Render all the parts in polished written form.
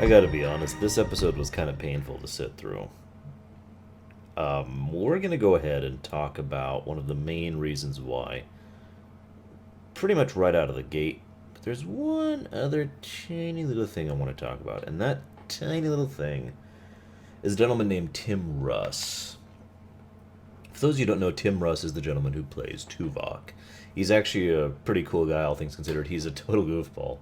I gotta be honest, this episode was kind of painful to sit through. We're gonna go ahead and talk about one of the main reasons why. Pretty much right out of the gate. But there's one other tiny little thing I want to talk about, and that tiny little thing is a gentleman named Tim Russ. For those of you who don't know, Tim Russ is the gentleman who plays Tuvok. He's actually a pretty cool guy, all things considered. He's a total goofball.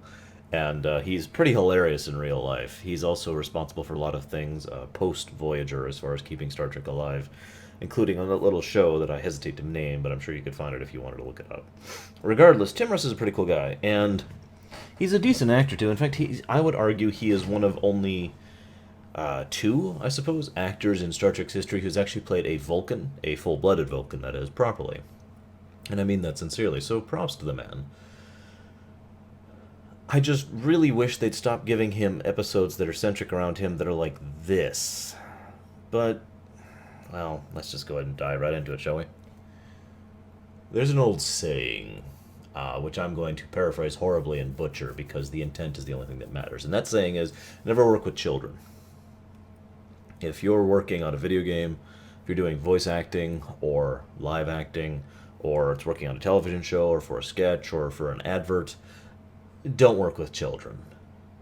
And he's pretty hilarious in real life. He's also responsible for a lot of things post-Voyager as far as keeping Star Trek alive, including on that little show that I hesitate to name, but I'm sure you could find it if you wanted to look it up. Regardless, Tim Russ is a pretty cool guy, and he's a decent actor, too. In fact, I would argue he is one of only two, I suppose, actors in Star Trek's history who's actually played a Vulcan, a full-blooded Vulcan, that is, properly. And I mean that sincerely, so props to the man. I just really wish they'd stop giving him episodes that are centric around him that are like this. But, well, let's just go ahead and dive right into it, shall we? There's an old saying, which I'm going to paraphrase horribly and butcher because the intent is the only thing that matters. And that saying is, never work with children. If you're working on a video game, if you're doing voice acting or live acting, or it's working on a television show or for a sketch or for an advert, don't work with children.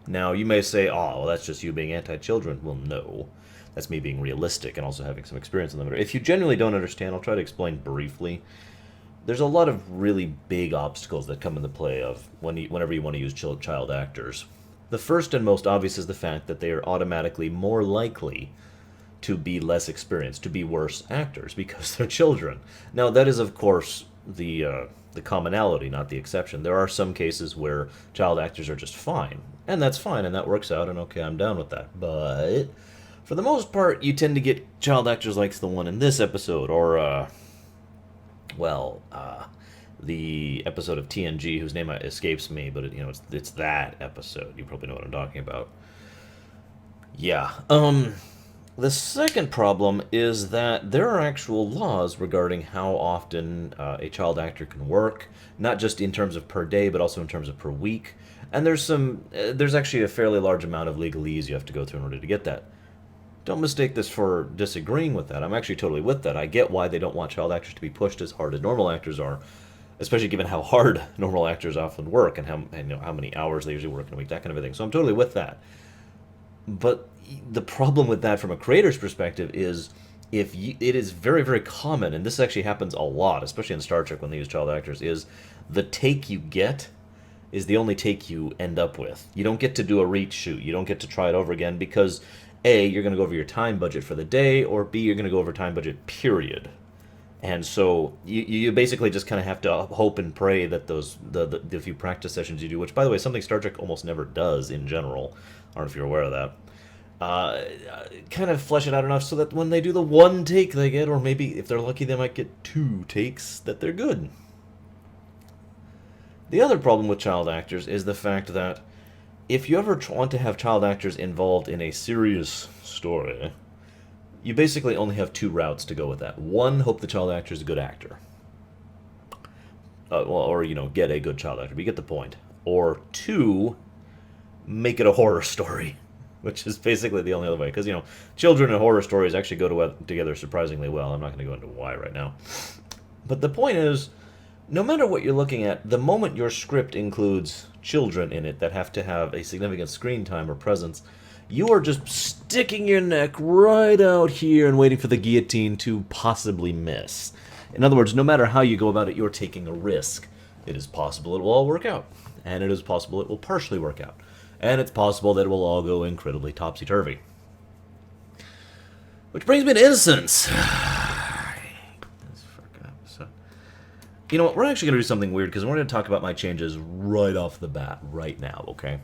Now, you may say, oh, well, that's just you being anti-children. Well, no. That's me being realistic and also having some experience in the matter. If you genuinely don't understand, I'll try to explain briefly. There's a lot of really big obstacles that come into play of whenever you want to use child actors. The first and most obvious is the fact that they are automatically more likely to be less experienced, to be worse actors, because they're children. Now, that is, of course, the commonality, not the exception. There are some cases where child actors are just fine, and that's fine, and that works out, and okay, I'm down with that. But for the most part, you tend to get child actors like the one in this episode, or, the episode of TNG whose name escapes me, but it's that episode. You probably know what I'm talking about. Yeah. The second problem is that there are actual laws regarding how often a child actor can work, not just in terms of per day, but also in terms of per week. And there's actually a fairly large amount of legalese you have to go through in order to get that. Don't mistake this for disagreeing with that. I'm actually totally with that. I get why they don't want child actors to be pushed as hard as normal actors are, especially given how hard normal actors often work and how many hours they usually work in a week, that kind of a thing. So I'm totally with that. But the problem with that from a creator's perspective is it is very, very common, and this actually happens a lot, especially in Star Trek when they use child actors, is the take you get is the only take you end up with. You don't get to do a reshoot. You don't get to try it over again because, A, you're going to go over your time budget for the day, or B, you're going to go over time budget, period. And so you basically just kind of have to hope and pray that the few practice sessions you do, which, by the way, is something Star Trek almost never does in general. I don't know if you're aware of that. Kind of flesh it out enough so that when they do the one take they get, or maybe if they're lucky they might get two takes, that they're good. The other problem with child actors is the fact that if you ever want to have child actors involved in a serious story, you basically only have two routes to go with that. One, hope the child actor is a good actor. Or get a good child actor, but you get the point. Or two, make it a horror story, which is basically the only other way. Because, children and horror stories actually go together surprisingly well. I'm not going to go into why right now. But the point is, no matter what you're looking at, the moment your script includes children in it that have to have a significant screen time or presence, you are just sticking your neck right out here and waiting for the guillotine to possibly miss. In other words, no matter how you go about it, you're taking a risk. It is possible it will all work out, and it is possible it will partially work out. And it's possible that it will all go incredibly topsy-turvy. Which brings me to Innocence. You know what, we're actually going to do something weird, because we're going to talk about my changes right off the bat, right now, okay?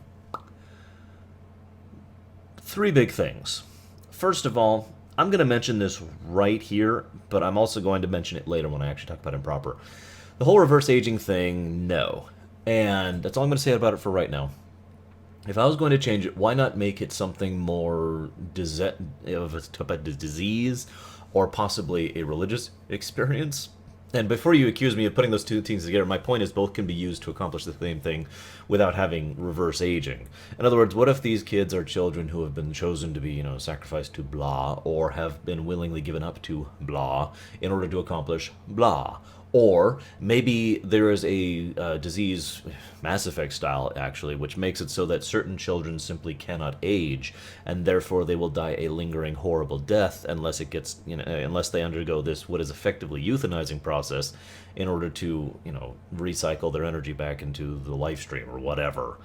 Three big things. First of all, I'm going to mention this right here, but I'm also going to mention it later when I actually talk about improper. The whole reverse aging thing, no. And that's all I'm going to say about it for right now. If I was going to change it, why not make it something more of a type of disease, or possibly a religious experience? And before you accuse me of putting those two things together, my point is both can be used to accomplish the same thing without having reverse aging. In other words, what if these kids are children who have been chosen to be, sacrificed to blah, or have been willingly given up to blah in order to accomplish blah? Or maybe there is a disease, Mass Effect style actually, which makes it so that certain children simply cannot age, and therefore they will die a lingering, horrible death unless it gets, unless they undergo this what is effectively euthanizing process in order to, recycle their energy back into the life stream or whatever.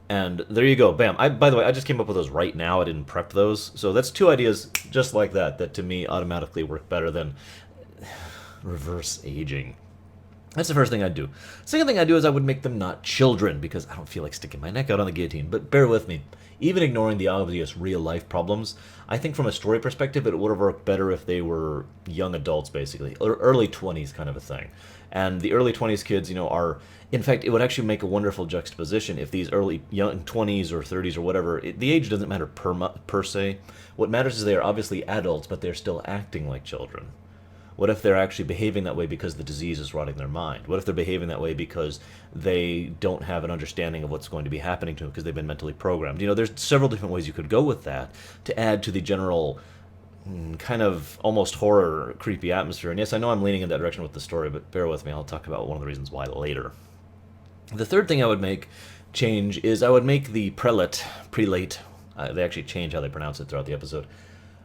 And there you go, bam. By the way, I just came up with those right now. I didn't prep those, so that's two ideas just like that that to me automatically work better than reverse aging. That's the first thing I'd do. Second thing I'd do is I would make them not children, because I don't feel like sticking my neck out on the guillotine. But bear with me. Even ignoring the obvious real-life problems, I think from a story perspective it would have worked better if they were young adults, basically. Or early 20s kind of a thing. And the early 20s kids, are... In fact, it would actually make a wonderful juxtaposition if these early young 20s or 30s or whatever... the age doesn't matter per se. What matters is they are obviously adults, but they're still acting like children. What if they're actually behaving that way because the disease is rotting their mind? What if they're behaving that way because they don't have an understanding of what's going to be happening to them because they've been mentally programmed? There's several different ways you could go with that to add to the general kind of almost horror, creepy atmosphere. And yes, I know I'm leaning in that direction with the story, but bear with me. I'll talk about one of the reasons why later. The third thing I would change is I would make the prelate, they actually change how they pronounce it throughout the episode,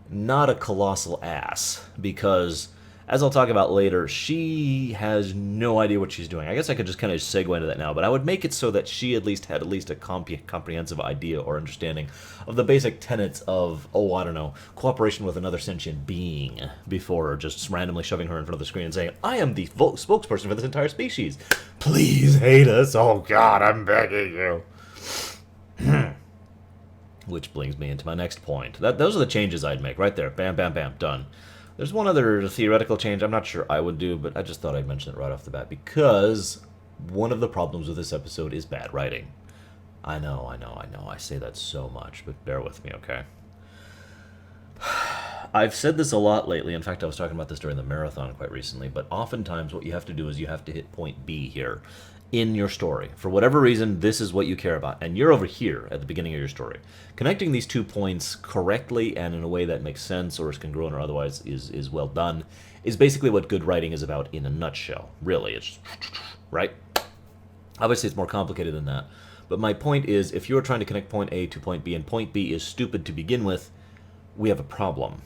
not a colossal ass, because... as I'll talk about later, she has no idea what she's doing. I guess I could just kind of segue into that now, but I would make it so that she had at least a comprehensive idea or understanding of the basic tenets of, I don't know, cooperation with another sentient being before just randomly shoving her in front of the screen and saying, I am the spokesperson for this entire species. Please hate us. Oh, God, I'm begging you. Which brings me into my next point. Those are the changes I'd make right there. Bam, bam, bam, done. There's one other theoretical change I'm not sure I would do, but I just thought I'd mention it right off the bat, because one of the problems with this episode is bad writing. I know, I say that so much, but bear with me, okay? I've said this a lot lately. In fact, I was talking about this during the marathon quite recently, but oftentimes what you have to do is you have to hit point B here in your story. For whatever reason, this is what you care about, and you're over here at the beginning of your story. Connecting these 2 points correctly and in a way that makes sense or is congruent or otherwise is well done is basically what good writing is about in a nutshell. Really, it's... right? Obviously, it's more complicated than that. But my point is, if you're trying to connect point A to point B, and point B is stupid to begin with, we have a problem.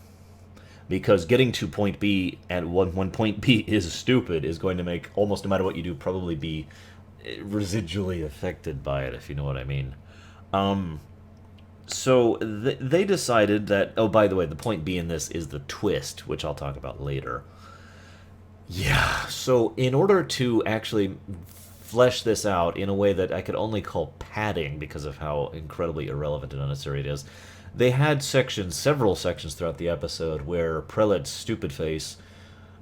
Because getting to point B, and when point B is stupid, is going to make, almost no matter what you do, probably be residually affected by it, if you know what I mean. So they decided that, by the way, the point B in this is the twist, which I'll talk about later. Yeah, so in order to actually flesh this out in a way that I could only call padding because of how incredibly irrelevant and unnecessary it is, they had several sections throughout the episode where Prelate's stupid face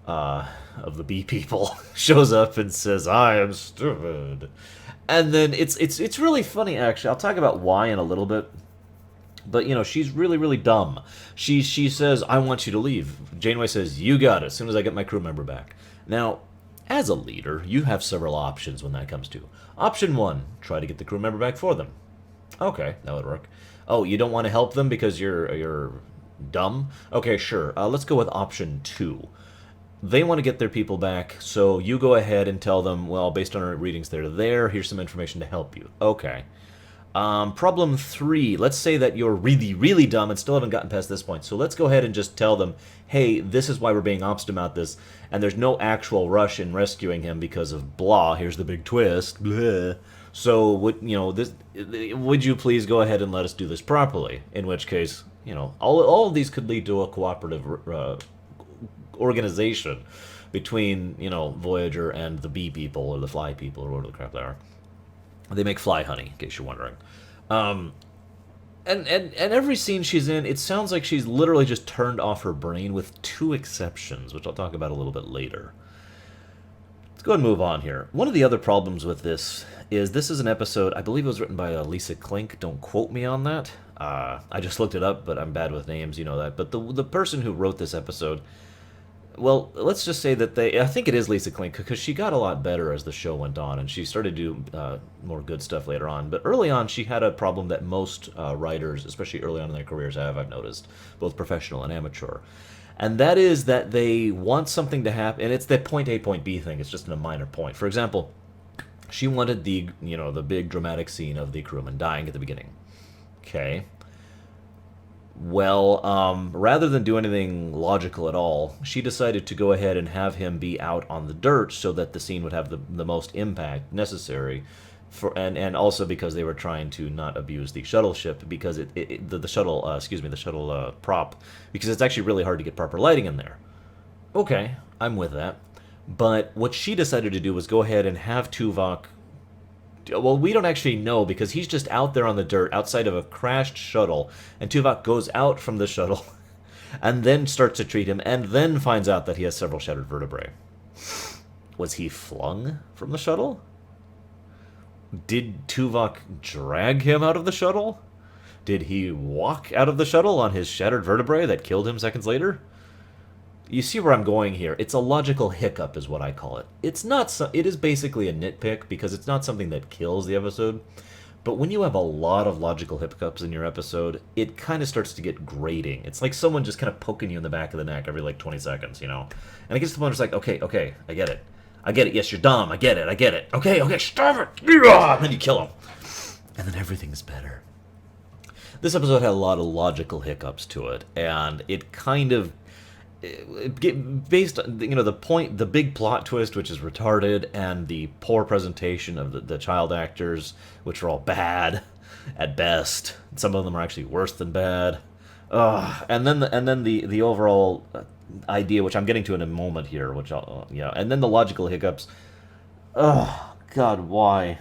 of the bee people shows up and says, I am stupid. And then it's really funny, actually. I'll talk about why in a little bit. But, she's really, really dumb. She says, I want you to leave. Janeway says, you got it, as soon as I get my crew member back. Now, as a leader, you have several options when that comes to. Option 1, try to get the crew member back for them. Okay, that would work. Oh, you don't want to help them because you're dumb? Okay, sure. Let's go with option 2. They want to get their people back, so you go ahead and tell them, well, based on our readings, they're there. Here's some information to help you. Okay. Problem 3. Let's say that you're really, really dumb and still haven't gotten past this point. So let's go ahead and just tell them, hey, this is why we're being obstinate about this, and there's no actual rush in rescuing him because of blah. Here's the big twist. Blah. So, would you please go ahead and let us do this properly? In which case, all of these could lead to a cooperative organization between, Voyager and the bee people or the fly people or whatever the crap they are. They make fly honey, in case you're wondering. And every scene she's in, it sounds like she's literally just turned off her brain with 2 exceptions, which I'll talk about a little bit later. Let's go ahead and move on here. One of the other problems with this is an episode, I believe it was written by Lisa Klink. Don't quote me on that. I just looked it up, but I'm bad with names, you know that. But the person who wrote this episode Well, let's just say that I think it is Lisa Klink, because she got a lot better as the show went on, and she started to do more good stuff later on. But early on, she had a problem that most writers, especially early on in their careers, I've noticed, both professional and amateur. And that is that they want something to happen, and it's that point A, point B thing. It's just in a minor point. For example, she wanted the big dramatic scene of the crewman dying at the beginning. Okay. Well, rather than do anything logical at all, she decided to go ahead and have him be out on the dirt so that the scene would have the most impact necessary. And also because they were trying to not abuse the shuttle ship, because the shuttle the shuttle prop, because it's actually really hard to get proper lighting in there. Okay, I'm with that. But what she decided to do was go ahead and have Tuvok. Well, we don't actually know, because he's just out there on the dirt outside of a crashed shuttle, and Tuvok goes out from the shuttle and then starts to treat him, and then finds out that he has several shattered vertebrae. Was he flung from the shuttle? Did Tuvok drag him out of the shuttle? Did he walk out of the shuttle on his shattered vertebrae that killed him seconds later? You see where I'm going here. It's a logical hiccup is what I call it. It's not. It is basically a nitpick, because it's not something that kills the episode. But when you have a lot of logical hiccups in your episode, it kind of starts to get grating. It's like someone just kind of poking you in the back of the neck every 20 seconds, And it gets to the point where it's like, okay, I get it. Yes, you're dumb. I get it. Okay, stop it. And then you kill him. And then everything's better. This episode had a lot of logical hiccups to it, and it kind of... based on the big plot twist, which is retarded, and the poor presentation of the child actors, which are all bad at best. Some of them are actually worse than bad. And then the overall idea, which I'm getting to in a moment here, which and then the logical hiccups. Oh God, why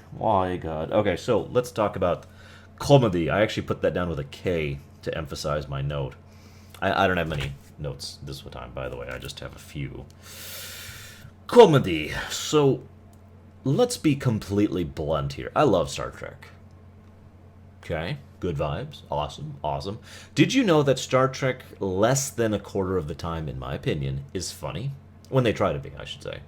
God? Okay, so let's talk about comedy. I actually put that down with a K to emphasize my note. I don't have many notes this time, by the way. I just have a few. Comedy. So, let's be completely blunt here. I love Star Trek. Okay, good vibes. Awesome. Did you know that Star Trek, less than a quarter of the time, in my opinion, is funny? When they try to be, I should say.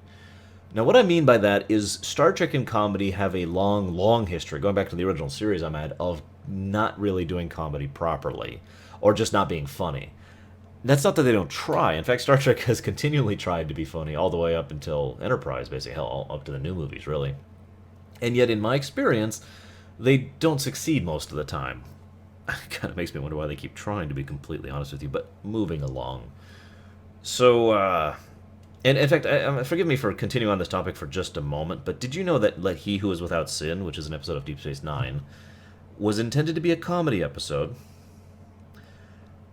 Now, what I mean by that is Star Trek and comedy have a long history, going back to the original series I'm at, of not really doing comedy properly, or just not being funny. That's not that they don't try. In fact, Star Trek has continually tried to be funny all the way up until Enterprise, basically. Hell, up to the new movies, really. And yet, in my experience, they don't succeed most of the time. It kind of makes me wonder why they keep trying, to be completely honest with you. But moving along. So, and in fact, forgive me for continuing on this topic for just a moment, but did you know that Let He Who Is Without Sin, which is an episode of Deep Space Nine, was intended to be a comedy episode?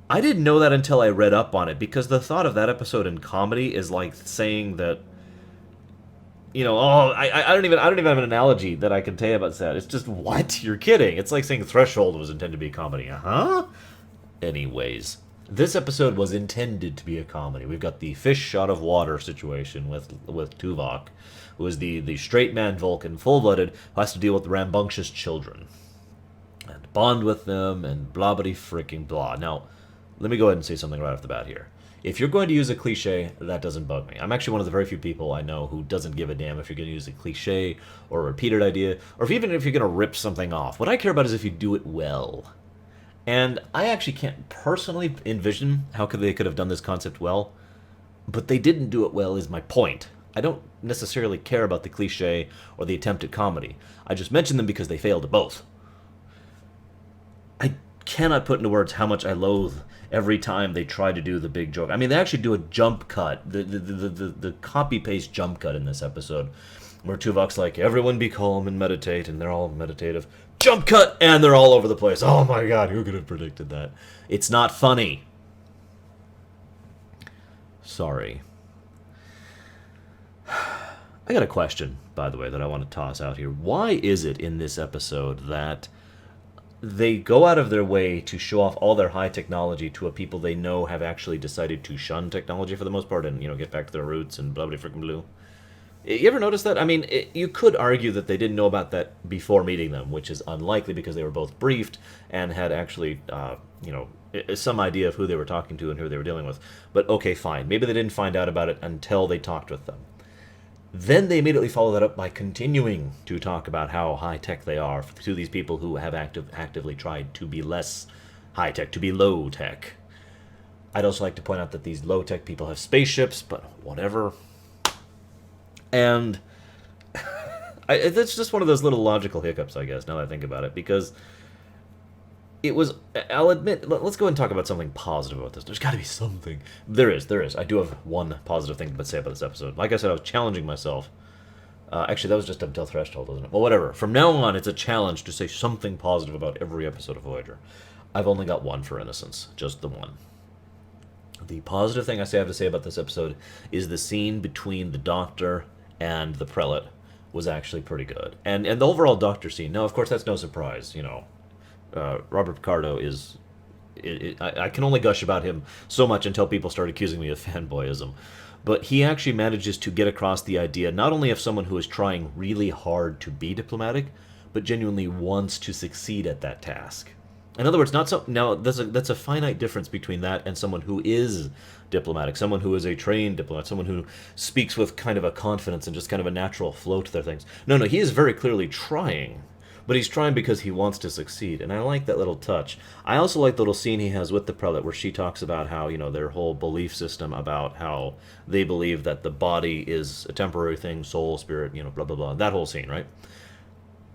I didn't know that until I read up on it, because the thought of that episode in comedy is like saying that, I don't even have an analogy that I can tell you about that. It's just, what? You're kidding. It's like saying Threshold was intended to be a comedy. Anyways, this episode was intended to be a comedy. We've got the fish shot of water situation with Tuvok, who is the straight man Vulcan, full-blooded, who has to deal with rambunctious children and bond with them and blah-bitty-freaking blah. Now, let me go ahead and say something right off the bat here. If you're going to use a cliche, that doesn't bug me. I'm actually one of the very few people I know who doesn't give a damn if you're going to use a cliche or a repeated idea, or even if you're going to rip something off. What I care about is if you do it well. And I actually can't personally envision how they could have done this concept well, but they didn't do it well is my point. I don't necessarily care about the cliche or the attempt at comedy. I just mention them because they failed at both. I cannot put into words how much I loathe every time they try to do the big joke. I mean, they actually do a jump cut, the copy-paste jump cut in this episode, where Tuvok's like, everyone be calm and meditate, and they're all meditative. Jump cut, and they're all over the place. Oh my God, who could have predicted that? It's not funny. Sorry. I got a question, by the way, that I want to toss out here. Why is it in this episode that they go out of their way to show off all their high technology to a people they know have actually decided to shun technology for the most part and, get back to their roots and blah, blah, freaking blue? You ever notice that? I mean, you could argue that they didn't know about that before meeting them, which is unlikely because they were both briefed and had actually, some idea of who they were talking to and who they were dealing with. But okay, fine. Maybe they didn't find out about it until they talked with them. Then they immediately follow that up by continuing to talk about how high-tech they are to these people who have actively tried to be less high-tech, to be low-tech. I'd also like to point out that these low-tech people have spaceships, but whatever. And it's just one of those little logical hiccups, I guess, now that I think about it, because it was, I'll admit, let's go ahead and talk about something positive about this. There's got to be something. There is. I do have one positive thing to say about this episode. Like I said, I was challenging myself. Actually, that was just until Threshold, wasn't it? Well, whatever. From now on, it's a challenge to say something positive about every episode of Voyager. I've only got one for Innocence. Just the one. The positive thing I have to say about this episode is the scene between the Doctor and the Prelate was actually pretty good. And the overall Doctor scene, no, of course, that's no surprise, you know. Robert Picardo is... I can only gush about him so much until people start accusing me of fanboyism. But he actually manages to get across the idea not only of someone who is trying really hard to be diplomatic, but genuinely wants to succeed at that task. In other words, now that's a finite difference between that and someone who is diplomatic, someone who is a trained diplomat, someone who speaks with kind of a confidence and just kind of a natural flow to their things. No, he is very clearly trying. But he's trying because he wants to succeed, and I like that little touch. I also like the little scene he has with the Prelate where she talks about how, you know, their whole belief system about how they believe that the body is a temporary thing, soul, spirit, you know, blah, blah, blah. That whole scene, right?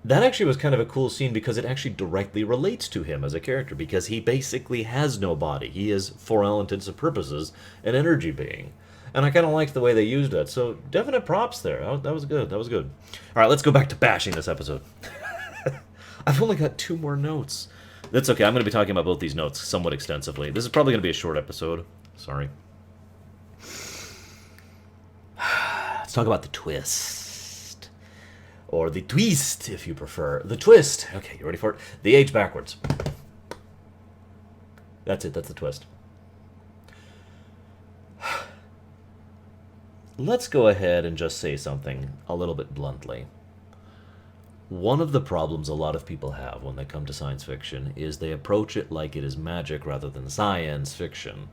That actually was kind of a cool scene because it actually directly relates to him as a character, because he basically has no body. He is, for all intents and purposes, an energy being. And I kind of liked the way they used it, so definite props there. That was good. That was good. All right, let's go back to bashing this episode. I've only got 2 more notes. That's okay. I'm going to be talking about both these notes somewhat extensively. This is probably going to be a short episode. Sorry. Let's talk about the twist. Or the twist, if you prefer. The twist. Okay, you ready for it? The age backwards. That's it. That's the twist. Let's go ahead and just say something a little bit bluntly. One of the problems a lot of people have when they come to science fiction is they approach it like it is magic rather than science fiction.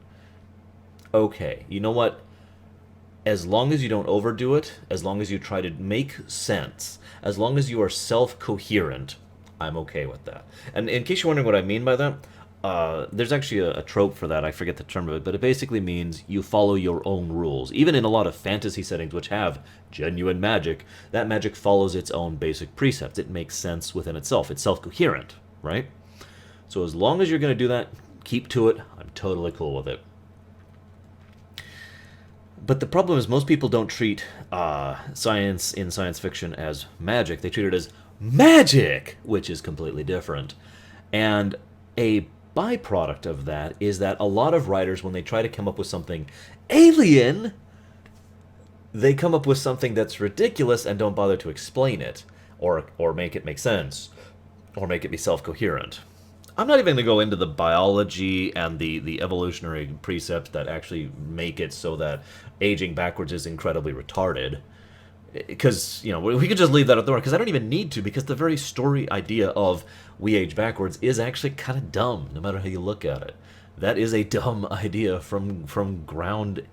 Okay, you know what? As long as you don't overdo it, as long as you try to make sense, as long as you are self-coherent, I'm okay with that. And in case you're wondering what I mean by that, there's actually a trope for that. I forget the term of it, but it basically means you follow your own rules. Even in a lot of fantasy settings which have genuine magic, that magic follows its own basic precepts. It makes sense within itself. It's self-coherent, right? So as long as you're going to do that, keep to it. I'm totally cool with it. But the problem is most people don't treat science in science fiction as magic. They treat it as magic, which is completely different. And a byproduct of that is that a lot of writers, when they try to come up with something alien, they come up with something that's ridiculous and don't bother to explain it, or make it make sense, or make it be self-coherent. I'm not even going to go into the biology and the evolutionary precepts that actually make it so that aging backwards is incredibly retarded. Because, you know, we could just leave that at the door, because I don't even need to, because the very story idea of we age backwards is actually kind of dumb, no matter how you look at it. That is a dumb idea from ground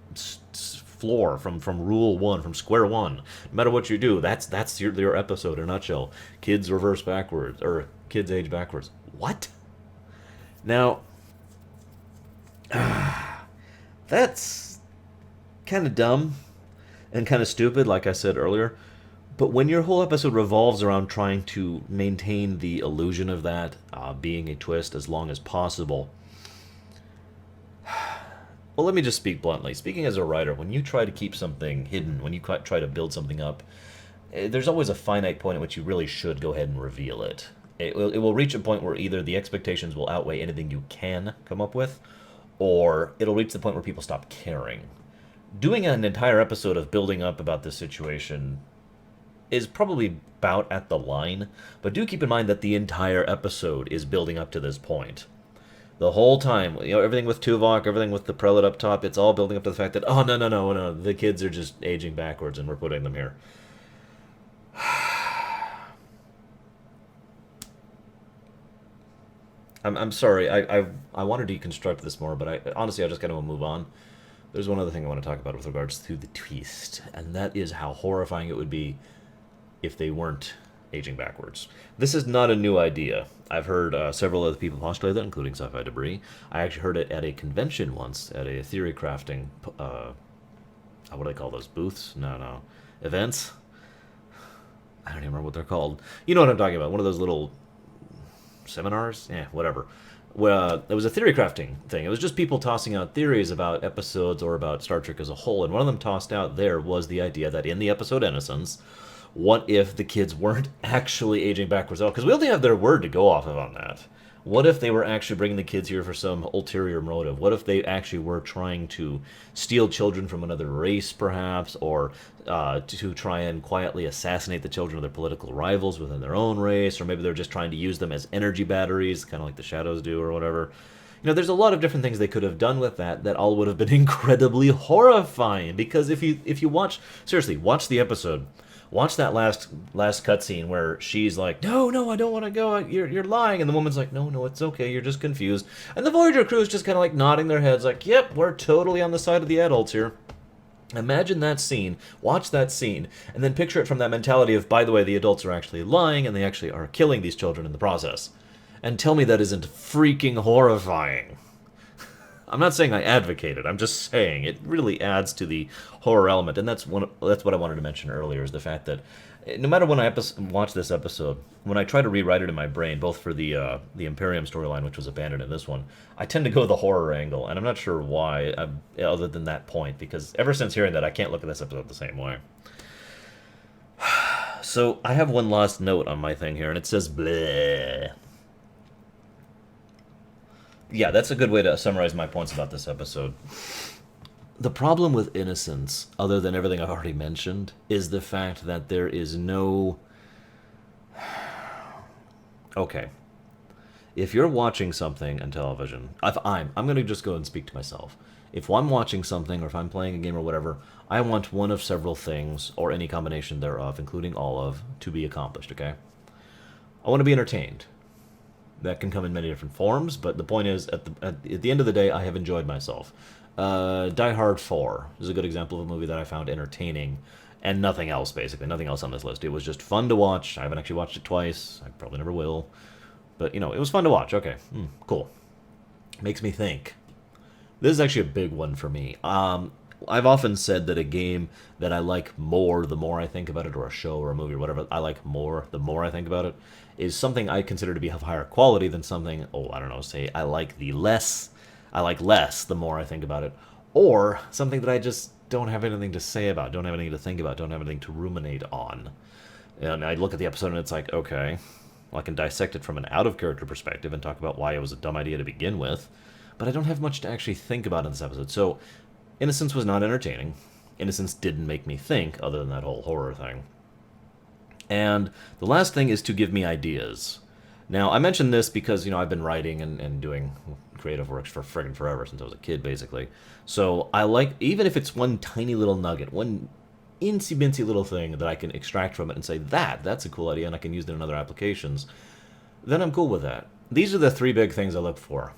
floor, from rule 1, from square 1. No matter what you do, that's your episode in a nutshell. Kids reverse backwards, or kids age backwards. What? Now, that's kind of dumb and kind of stupid, like I said earlier. But when your whole episode revolves around trying to maintain the illusion of that being a twist as long as possible, well, let me just speak bluntly. Speaking as a writer, when you try to keep something hidden, when you try to build something up, there's always a finite point at which you really should go ahead and reveal it. It will reach a point where either the expectations will outweigh anything you can come up with, or it'll reach the point where people stop caring. Doing an entire episode of building up about this situation is probably about at the line, but do keep in mind that the entire episode is building up to this point. The whole time, you know, everything with Tuvok, everything with the Prelate up top, it's all building up to the fact that, oh, no, the kids are just aging backwards and we're putting them here. I'm sorry. I want to deconstruct this more, but honestly I just kind of want to move on. There's one other thing I want to talk about with regards to the twist, and that is how horrifying it would be if they weren't aging backwards. This is not a new idea. I've heard several other people postulate that, including Sci-Fi Debris. I actually heard it at a convention once, at a theory crafting, what do they call those, booths? No. Events? I don't even remember what they're called. You know what I'm talking about, one of those little seminars? Yeah, whatever. Well, it was a theory crafting thing. It was just people tossing out theories about episodes or about Star Trek as a whole, and one of them tossed out there was the idea that in the episode Innocence, what if the kids weren't actually aging backwards at all? Because we only have their word to go off of on that. What if they were actually bringing the kids here for some ulterior motive? What if they actually were trying to steal children from another race, perhaps, or to try and quietly assassinate the children of their political rivals within their own race, or maybe they're just trying to use them as energy batteries, kind of like the Shadows do, or whatever. You know, there's a lot of different things they could have done with that all would have been incredibly horrifying. Because if you watch, seriously, watch the episode. Watch that last cutscene where she's like, no, I don't want to go. You're lying, and the woman's like, no, it's okay. You're just confused. And the Voyager crew is just kind of like nodding their heads, like, yep, we're totally on the side of the adults here. Imagine that scene, watch that scene, and then picture it from that mentality of, by the way, the adults are actually lying, and they actually are killing these children in the process. And tell me that isn't freaking horrifying. I'm not saying I advocate it. I'm just saying it really adds to the horror element, and that's what I wanted to mention earlier, is the fact that no matter when I watch this episode, when I try to rewrite it in my brain, both for the Imperium storyline, which was abandoned in this one, I tend to go the horror angle, and I'm not sure why, other than that point, because ever since hearing that, I can't look at this episode the same way. So I have one last note on my thing here, and it says bleh. Yeah, that's a good way to summarize my points about this episode. The problem with Innocence, other than everything I've already mentioned, is the fact that there is no... Okay. If you're watching something on television, I'm going to just go and speak to myself. If I'm watching something, or if I'm playing a game or whatever, I want one of several things, or any combination thereof, including all of, to be accomplished, okay? I want to be entertained. That can come in many different forms, but the point is, at the end of the day, I have enjoyed myself. Die Hard 4 is a good example of a movie that I found entertaining, and nothing else, basically. Nothing else on this list. It was just fun to watch. I haven't actually watched it twice. I probably never will. But, you know, it was fun to watch. Okay, cool. Makes me think. This is actually a big one for me. I've often said that a game that I like more the more I think about it, or a show or a movie or whatever I like more the more I think about it, is something I consider to be of higher quality than something, I don't know, say I like less the more I think about it, or something that I just don't have anything to say about, don't have anything to think about, don't have anything to ruminate on. And I look at the episode and it's like, okay, well, I can dissect it from an out-of-character perspective and talk about why it was a dumb idea to begin with, but I don't have much to actually think about in this episode. So Innocence was not entertaining. Innocence didn't make me think, other than that whole horror thing. And the last thing is to give me ideas. Now, I mentioned this because, you know, I've been writing and doing creative works for friggin' forever, since I was a kid, basically. So I like, even if it's one tiny little nugget, one incy-bincy little thing that I can extract from it and say, that's a cool idea and I can use it in other applications, then I'm cool with that. These are the three big things I look for.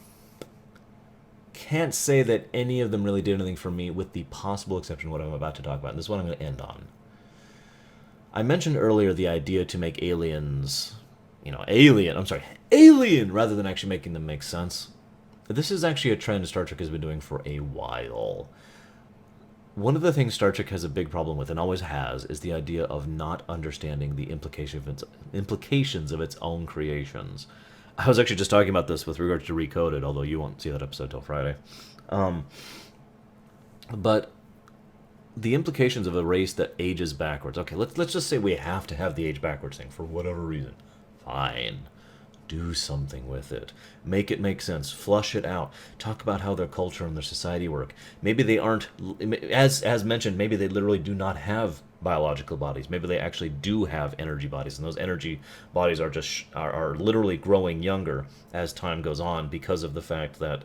Can't say that any of them really did anything for me, with the possible exception of what I'm about to talk about, and this is what I'm going to end on. I mentioned earlier the idea to make aliens, alien, rather than actually making them make sense. This is actually a trend Star Trek has been doing for a while. One of the things Star Trek has a big problem with, and always has, is the idea of not understanding the implications of its own creations. I was actually just talking about this with regards to Recoded, although you won't see that episode till Friday. But the implications of a race that ages backwards. Okay, let's just say we have to have the age backwards thing for whatever reason. Fine. Do something with it. Make it make sense. Flush it out. Talk about how their culture and their society work. Maybe they aren't, as mentioned, maybe they literally do not have biological bodies. Maybe they actually do have energy bodies, and those energy bodies are just are literally growing younger as time goes on, because of the fact that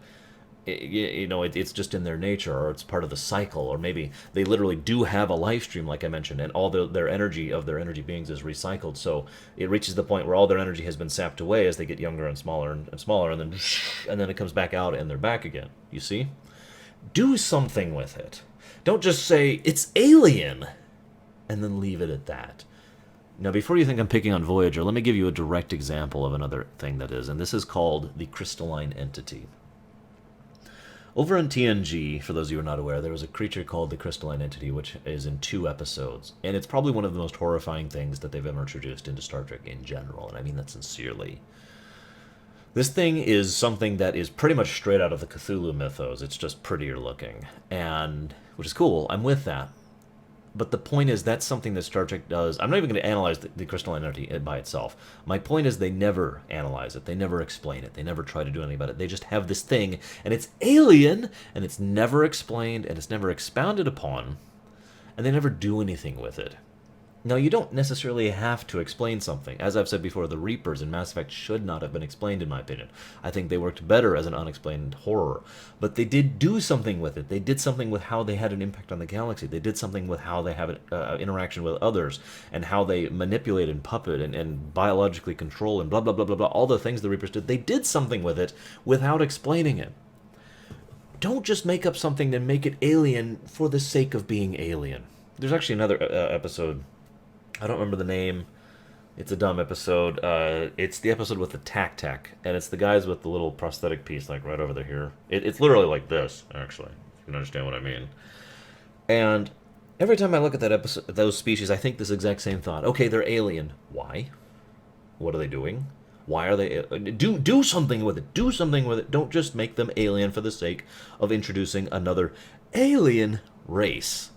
it's just in their nature, or it's part of the cycle, or maybe they literally do have a life stream, like I mentioned, and all their energy of their energy beings is recycled. So it reaches the point where all their energy has been sapped away as they get younger and smaller, and then it comes back out and they're back again. You see? Do something with it. Don't just say it's alien, and then leave it at that. Now, before you think I'm picking on Voyager, let me give you a direct example of another thing that is, and this is called the crystalline entity. Over in TNG, for those of you who are not aware, there was a creature called the crystalline entity, which is in 2 episodes, and it's probably one of the most horrifying things that they've ever introduced into Star Trek in general, and I mean that sincerely. This thing is something that is pretty much straight out of the Cthulhu mythos. It's just prettier looking, and which is cool. I'm with that. But the point is, that's something that Star Trek does. I'm not even going to analyze the crystalline entity by itself. My point is, they never analyze it. They never explain it. They never try to do anything about it. They just have this thing, and it's alien, and it's never explained, and it's never expounded upon, and they never do anything with it. Now, you don't necessarily have to explain something. As I've said before, the Reapers in Mass Effect should not have been explained, in my opinion. I think they worked better as an unexplained horror. But they did do something with it. They did something with how they had an impact on the galaxy. They did something with how they have an interaction with others, and how they manipulate and puppet and biologically control and blah, blah, blah, blah, blah. All the things the Reapers did. They did something with it without explaining it. Don't just make up something and make it alien for the sake of being alien. There's actually another episode... I don't remember the name. It's a dumb episode. It's the episode with the tac, and it's the guys with the little prosthetic piece, like right over there here. It's literally like this, actually. If you can understand what I mean. And every time I look at that episode, those species, I think this exact same thought. Okay, they're alien. Why? What are they doing? Why are they... Do something with it. Do something with it. Don't just make them alien for the sake of introducing another alien race.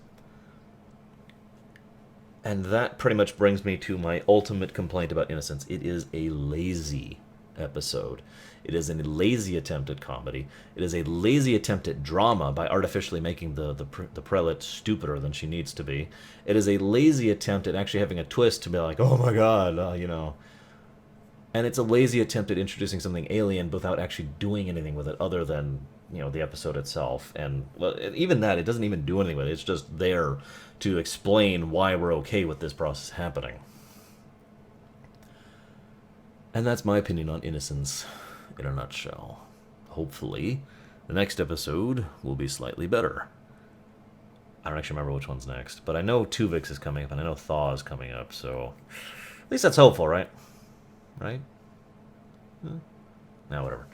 And that pretty much brings me to my ultimate complaint about Innocence. It is a lazy episode. It is a lazy attempt at comedy. It is a lazy attempt at drama by artificially making the prelate stupider than she needs to be. It is a lazy attempt at actually having a twist to be like, oh my god, And it's a lazy attempt at introducing something alien without actually doing anything with it other than, the episode itself. And, well, even that, it doesn't even do anything with it. It's just there to explain why we're okay with this process happening. And that's my opinion on Innocence in a nutshell. Hopefully, the next episode will be slightly better. I don't actually remember which one's next, but I know Tuvix is coming up, and I know Thaw is coming up, so... At least that's hopeful, right? Right? Now, whatever.